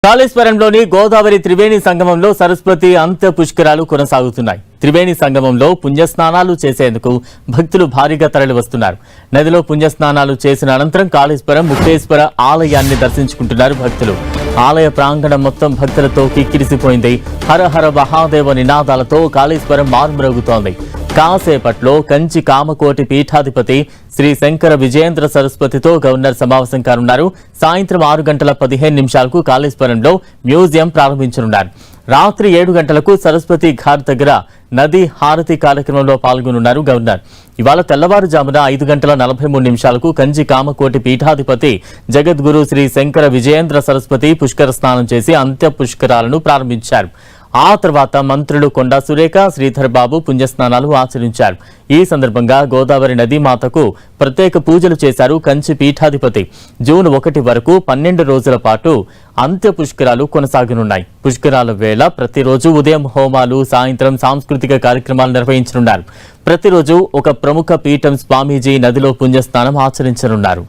కాళేశ్వరంలోని గోదావరి త్రివేణి సంగమంలో సరస్వతి అంత్య పుష్కరాలు కొనసాగుతున్నాయి. త్రివేణి సంగమంలో పుణ్యస్నానాలు చేసేందుకు భక్తులు భారీగా తరలివస్తున్నారు. నదిలో పుణ్యస్నానాలు చేసిన అనంతరం కాళేశ్వరం ముక్తేశ్వర ఆలయాన్ని దర్శించుకుంటున్నారు భక్తులు. ఆలయ ప్రాంగణం మొత్తం భక్తులతో కిక్కిరిసిపోయింది. హర హర మహాదేవ నినాదాలతో కాళేశ్వరం మారుమ్రోగుతోంది. కాసేపట్లో కంచి కామకోటి పీఠాధిపతి శ్రీ శంకర విజయేంద్ర సరస్వతితో గవర్నర్ సమావేశం కానున్నారు. సాయంత్రం 6:15 కాళేశ్వరంలో మ్యూజియం ప్రారంభించనున్నారు. రాత్రి 7 గంటలకు సరస్వతి ఘాట్ దగ్గర నది హారతి కార్యక్రమంలో పాల్గొనున్నారు గవర్నర్. ఇవాళ తెల్లవారుజామున 5:43 కంచి కామకోటి పీఠాధిపతి జగద్గురు శ్రీ శంకర విజయేంద్ర సరస్వతి పుష్కర స్నానం చేసి అంత్య పుష్కరాలను ప్రారంభించారు. ఆ తర్వాత మంత్రులు కొండా సురేఖ, శ్రీధర్ బాబు పుణ్యస్నానాలు ఆచరించారు. ఈ సందర్భంగా గోదావరి నదీ మాతకు ప్రత్యేక పూజలు చేశారు కంచి పీఠాధిపతి. జూన్ 1 వరకు 12 రోజుల పాటు అంత్య పుష్కరాలు కొనసాగనున్నాయి. పుష్కరాల వేళ ప్రతిరోజు ఉదయం హోమాలు, సాయంత్రం సాంస్కృతిక కార్యక్రమాలు నిర్వహించనున్నారు. ప్రతిరోజు ఒక ప్రముఖ పీఠం స్వామీజీ నదిలో పుణ్యస్నానం ఆచరించనున్నారు.